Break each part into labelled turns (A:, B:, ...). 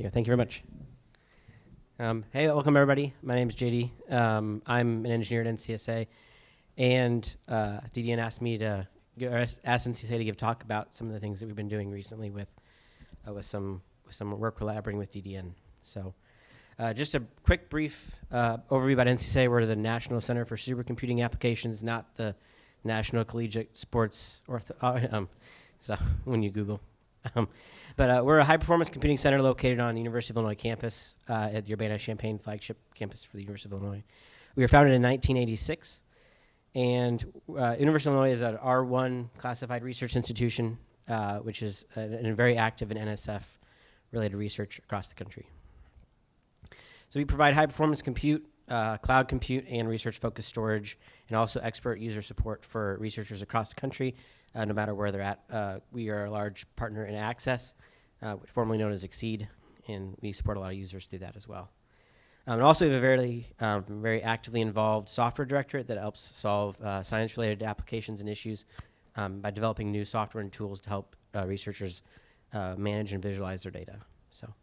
A: Yeah, thank you very much. Hey, welcome everybody. My name is JD. I'm an engineer at NCSA, and DDN asked me to ask NCSA to give a talk about some of the things that we've been doing recently with some work collaborating with DDN. So, just a quick, brief overview about NCSA. We're the National Center for Supercomputing Applications, not the National Collegiate Sports so when you Google. But we're a high-performance computing center located on the University of Illinois campus at the Urbana-Champaign flagship campus for the University of Illinois. We were founded in 1986, and University of Illinois is an R1 classified research institution, which is very active in NSF-related research across the country. So we provide high-performance compute, cloud compute, and research-focused storage, and also expert user support for researchers across the country, no matter where they're at. We are a large partner in Access, formerly known as Exceed, and we support a lot of users through that as well. And also we have a very actively involved software directorate that helps solve science-related applications and issues by developing new software and tools to help researchers manage and visualize their data. So,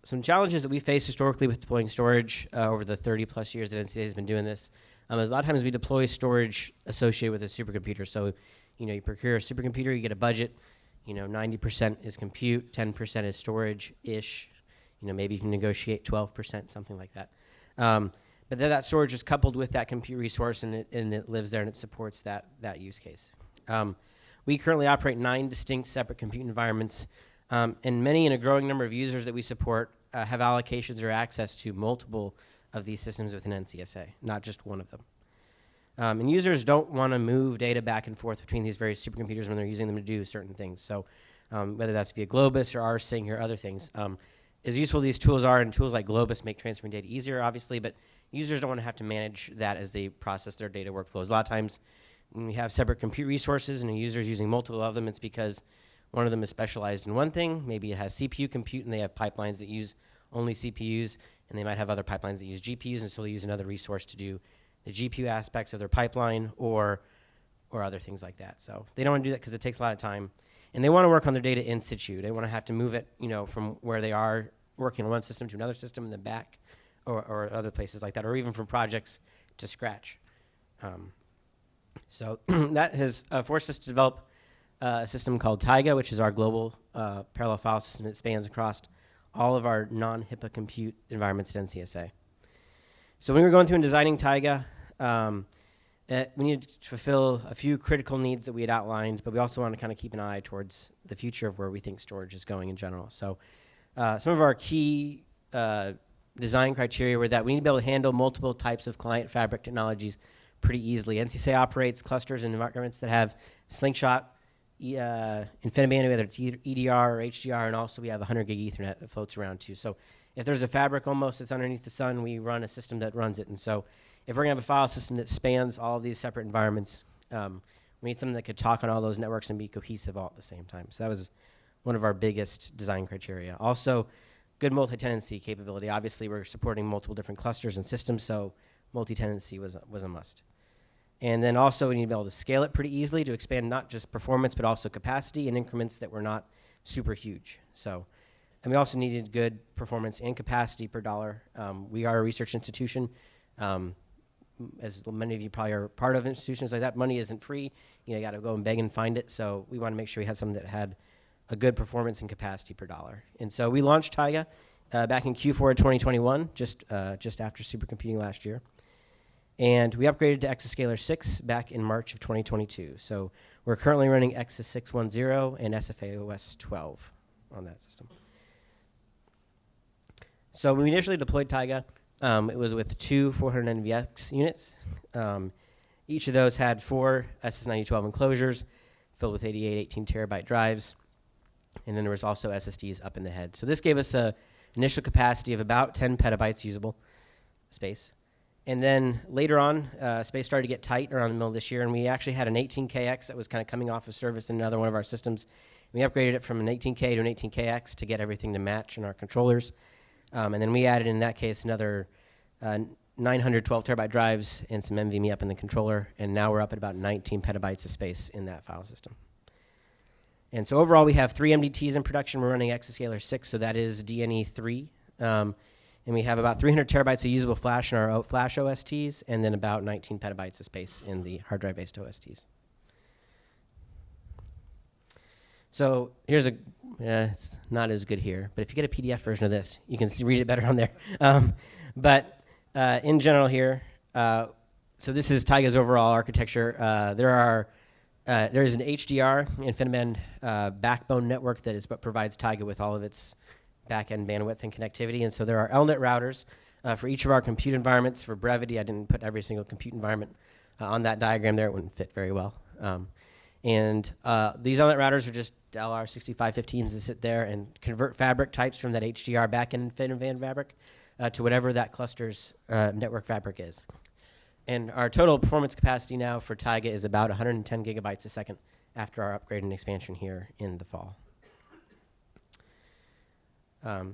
A: some challenges that we face historically with deploying storage over the 30-plus years that NCSA has been doing this is a lot of times we deploy storage associated with a supercomputer. So, you procure a supercomputer, you get a budget, 90% is compute, 10% is storage-ish. Maybe you can negotiate 12%, something like that. But then that storage is coupled with that compute resource, and it lives there, and it supports that use case. We currently operate 9 distinct separate compute environments, and many and a growing number of users that we support have allocations or access to multiple of these systems within NCSA, not just one of them. And users don't want to move data back and forth between these various supercomputers when they're using them to do certain things. So whether that's via Globus or rsync or other things, as useful these tools are, and tools like Globus make transferring data easier, obviously, but users don't want to have to manage that as they process their data workflows. A lot of times when we have separate compute resources and a user is using multiple of them, it's because one of them is specialized in one thing. Maybe it has CPU compute and they have pipelines that use only CPUs, and they might have other pipelines that use GPUs, and so they use another resource to do the GPU aspects of their pipeline or other things like that. So they don't want to do that because it takes a lot of time. And they want to work on their data in situ. They want to have to move it, from where they are working on one system to another system and then back, or other places like that, or even from projects to scratch. So that has forced us to develop a system called Taiga, which is our global parallel file system that spans across all of our non-HIPAA compute environments at NCSA. So when we were going through and designing Taiga, we needed to fulfill a few critical needs that we had outlined, but we also want to kind of keep an eye towards the future of where we think storage is going in general. So some of our key design criteria were that we need to be able to handle multiple types of client fabric technologies pretty easily. NCSA operates clusters and environments that have Slingshot, InfiniBand, whether it's EDR or HDR, and also we have 100 gig Ethernet that floats around too. So if there's a fabric almost that's underneath the sun, we run a system that runs it. And so if we're going to have a file system that spans all of these separate environments, we need something that could talk on all those networks and be cohesive all at the same time. So that was one of our biggest design criteria. Also, good multi-tenancy capability. Obviously, we're supporting multiple different clusters and systems, so multi-tenancy was a must. And then also we need to be able to scale it pretty easily to expand not just performance, but also capacity in increments that were not super huge. So, and we also needed good performance and capacity per dollar. We are a research institution. As many of you probably are part of institutions like that, money isn't free. You got to go and beg and find it. So we want to make sure we had something that had a good performance and capacity per dollar. And so we launched Taiga back in Q4 of 2021, just after supercomputing last year. And we upgraded to Exascaler 6 back in March of 2022. So we're currently running Exas 610 and SFAOS 12 on that system. So when we initially deployed Taiga, it was with 2 400 NVX units. Each of those had 4 SS9012 enclosures filled with 88 18 terabyte drives. And then there was also SSDs up in the head. So this gave us an initial capacity of about 10 petabytes usable space. And then later on, space started to get tight around the middle of this year, and we actually had an 18KX that was kind of coming off of service in another one of our systems. We upgraded it from an 18K to an 18KX to get everything to match in our controllers. And then we added, in that case, another 912 terabyte drives and some NVMe up in the controller, and now we're up at about 19 petabytes of space in that file system. And so overall, we have 3 MDTs in production. We're running Exascaler 6, so that is DNE 3. And we have about 300 terabytes of usable flash in our flash OSTs, and then about 19 petabytes of space in the hard drive-based OSTs. So here's it's not as good here, but if you get a PDF version of this, you can read it better on there. But in general here, so this is Taiga's overall architecture. There is an HDR, InfiniBand backbone network that is what provides Taiga with all of its back-end bandwidth and connectivity. And so there are LNet routers for each of our compute environments. For brevity, I didn't put every single compute environment on that diagram there. It wouldn't fit very well. These LNet routers are just LR6515s that sit there and convert fabric types from that HDR back-end InfiniBand fabric to whatever that cluster's network fabric is. And our total performance capacity now for Taiga is about 110 gigabytes a second after our upgrade and expansion here in the fall.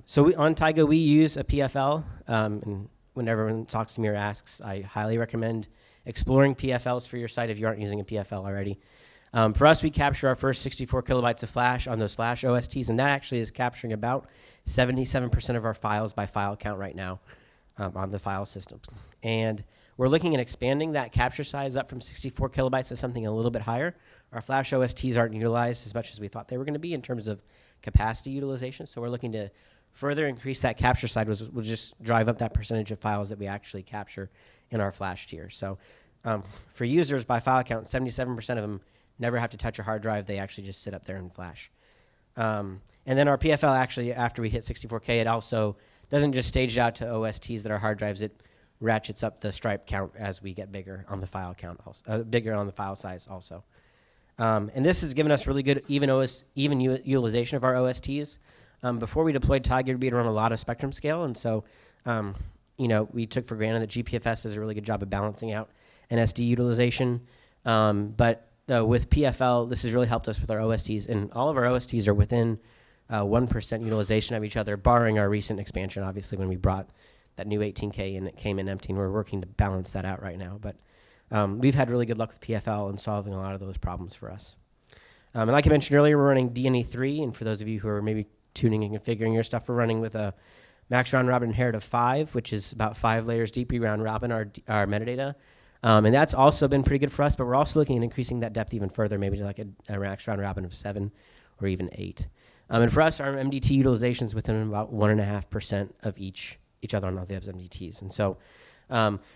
A: So on Taiga, we use a PFL. And when everyone talks to me or asks, I highly recommend exploring PFLs for your site if you aren't using a PFL already. For us, we capture our first 64 kilobytes of flash on those flash OSTs, and that actually is capturing about 77% of our files by file count right now on the file system. And we're looking at expanding that capture size up from 64 kilobytes to something a little bit higher. Our flash OSTs aren't utilized as much as we thought they were going to be in terms of capacity utilization, so we're looking to further increase that capture size, which will just drive up that percentage of files that we actually capture in our flash tier. So for users by file count, 77% of them never have to touch a hard drive. They actually just sit up there and flash. And then our PFL actually, after we hit 64K, it also doesn't just stage it out to OSTs that are hard drives. It ratchets up the stripe count as we get bigger on the file count, also, bigger on the file size also. And this has given us really good even utilization of our OSTs. Before we deployed Taiga, we'd run a lot of spectrum scale, and so we took for granted that GPFS does a really good job of balancing out NSD utilization. But with PFL, this has really helped us with our OSTs, and all of our OSTs are within 1% utilization of each other, barring our recent expansion, obviously, when we brought that new 18K and it came in empty, and we're working to balance that out right now. But we've had really good luck with PFL and solving a lot of those problems for us. And like I mentioned earlier, we're running DNE 3, and for those of you who are maybe tuning and configuring your stuff, we're running with a max round robin inherit of 5, which is about 5 layers deep. We round robin our metadata. And that's also been pretty good for us, but we're also looking at increasing that depth even further, maybe to like a max round robin of 7 or even 8. And for us, our MDT utilization is within about 1.5% of each other on all the MDTs. And so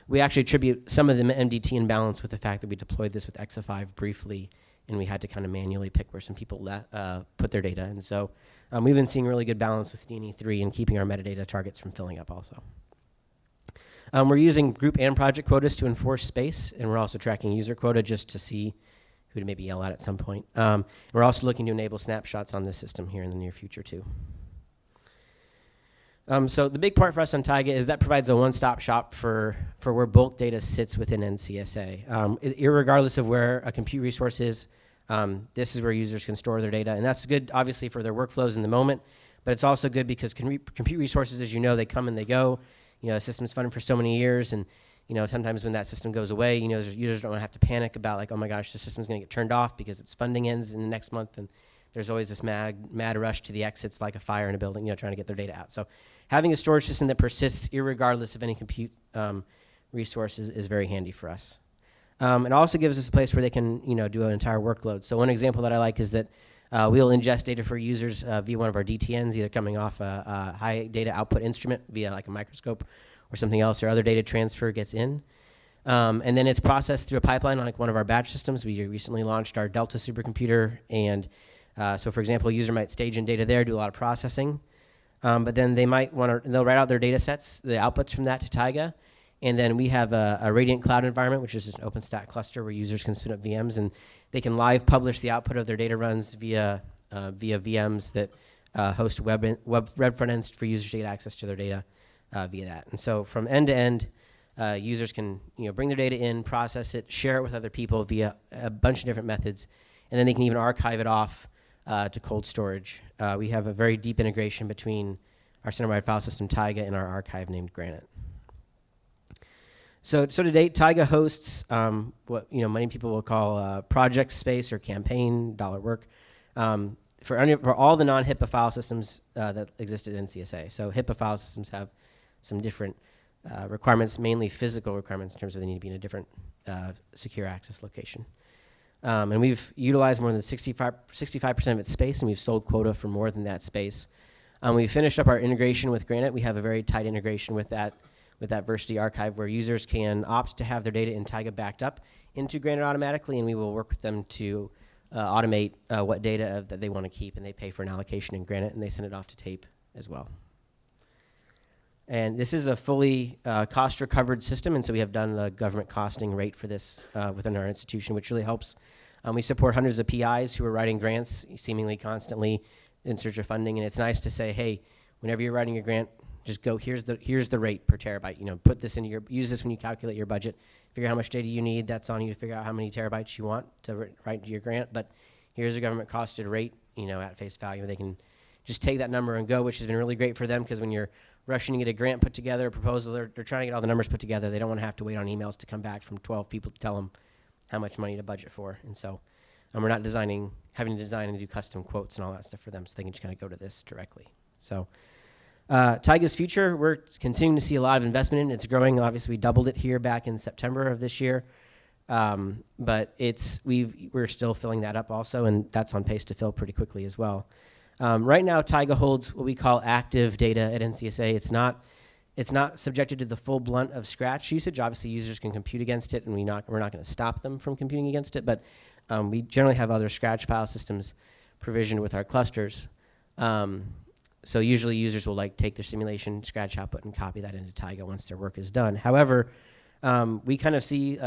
A: we actually attribute some of the MDT imbalance with the fact that we deployed this with EXA5 briefly, and we had to kind of manually pick where some people put their data. And so we've been seeing really good balance with DNE 3 and keeping our metadata targets from filling up also. We're using group and project quotas to enforce space, and we're also tracking user quota just to see who to maybe yell at some point. We're also looking to enable snapshots on this system here in the near future too. So the big part for us on Taiga is that provides a one-stop shop for where bulk data sits within NCSA. Irregardless of where a compute resource is, this is where users can store their data. And that's good, obviously, for their workflows in the moment, but it's also good because compute resources, as you know, they come and they go. The system's funded for so many years, and sometimes when that system goes away, users don't have to panic about like, oh my gosh, the system's going to get turned off because its funding ends in the next month, and there's always this mad rush to the exits like a fire in a building, trying to get their data out. So having a storage system that persists irregardless of any compute resources is very handy for us. It also gives us a place where they can do an entire workload. So one example that I like is that we'll ingest data for users via one of our DTNs, either coming off a high data output instrument via like a microscope or something else, or other data transfer gets in. And then it's processed through a pipeline on like one of our batch systems. We recently launched our Delta supercomputer, and so for example, a user might stage in data there, do a lot of processing, but then they'll write out their data sets, the outputs from that to Taiga, and then we have a Radiant Cloud environment, which is an OpenStack cluster where users can spin up VMs, and they can live publish the output of their data runs via VMs that host web front ends for users to get access to their data via that. And so from end to end, users can bring their data in, process it, share it with other people via a bunch of different methods, and then they can even archive it off to cold storage. We have a very deep integration between our center-wide file system Taiga and our archive named Granite. So to date, Taiga hosts what many people will call project space or campaign dollar work For all the non-HIPAA file systems that exist at NCSA. So HIPAA file systems have some different requirements, mainly physical requirements in terms of they need to be in a different secure access location. And we've utilized more than 65% of its space, and we've sold quota for more than that space. We finished up our integration with Granite. We have a very tight integration with that Versity archive where users can opt to have their data in Taiga backed up into Granite automatically, and we will work with them to automate what data that they want to keep, and they pay for an allocation in Granite, and they send it off to tape as well. And this is a fully cost-recovered system, and so we have done the government costing rate for this within our institution, which really helps. We support hundreds of PIs who are writing grants seemingly constantly in search of funding, and it's nice to say, hey, whenever you're writing your grant, just go, here's the rate per terabyte. Put this into use this when you calculate your budget. Figure out how much data you need. That's on you to figure out how many terabytes you want to write to your grant. But here's a government costed rate, at face value. They can just take that number and go, which has been really great for them because when you're rushing to get a grant put together, a proposal, they're trying to get all the numbers put together. They don't want to have to wait on emails to come back from 12 people to tell them how much money to budget for. And so we're not having to design and do custom quotes and all that stuff for them, so they can just kind of go to this directly. So Taiga's future, we're continuing to see a lot of investment in it. It's growing. Obviously, we doubled it here back in September of this year. But we're still filling that up also, and that's on pace to fill pretty quickly as well. Right now, Taiga holds what we call active data at NCSA. It's not subjected to the full blunt of scratch usage. Obviously, users can compute against it, and we're not going to stop them from computing against it. But we generally have other scratch file systems provisioned with our clusters. So usually, users will take their simulation scratch output and copy that into Taiga once their work is done. However, we kind of see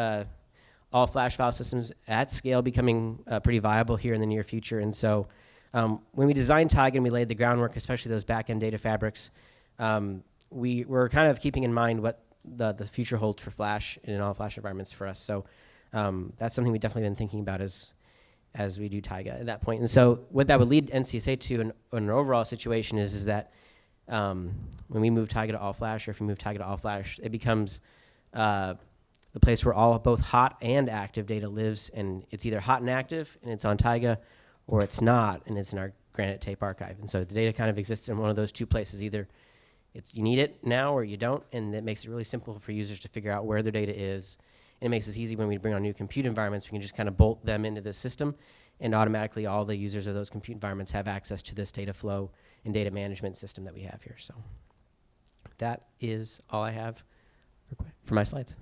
A: all flash file systems at scale becoming pretty viable here in the near future, and so. When we designed Taiga and we laid the groundwork, especially those back-end data fabrics, we were kind of keeping in mind what the future holds for Flash in all Flash environments for us. So that's something we've definitely been thinking about as we do Taiga at that point. And so what that would lead NCSA to in an overall situation is that when we move Taiga to all Flash, or if we move Taiga to all Flash, it becomes the place where both hot and active data lives, and it's either hot and active and it's on Taiga, or it's not, and it's in our Granite tape archive. And so the data kind of exists in one of those two places. Either you need it now or you don't, and it makes it really simple for users to figure out where their data is. And it makes it easy when we bring on new compute environments. We can just kind of bolt them into this system, and automatically all the users of those compute environments have access to this data flow and data management system that we have here. So that is all I have for my slides.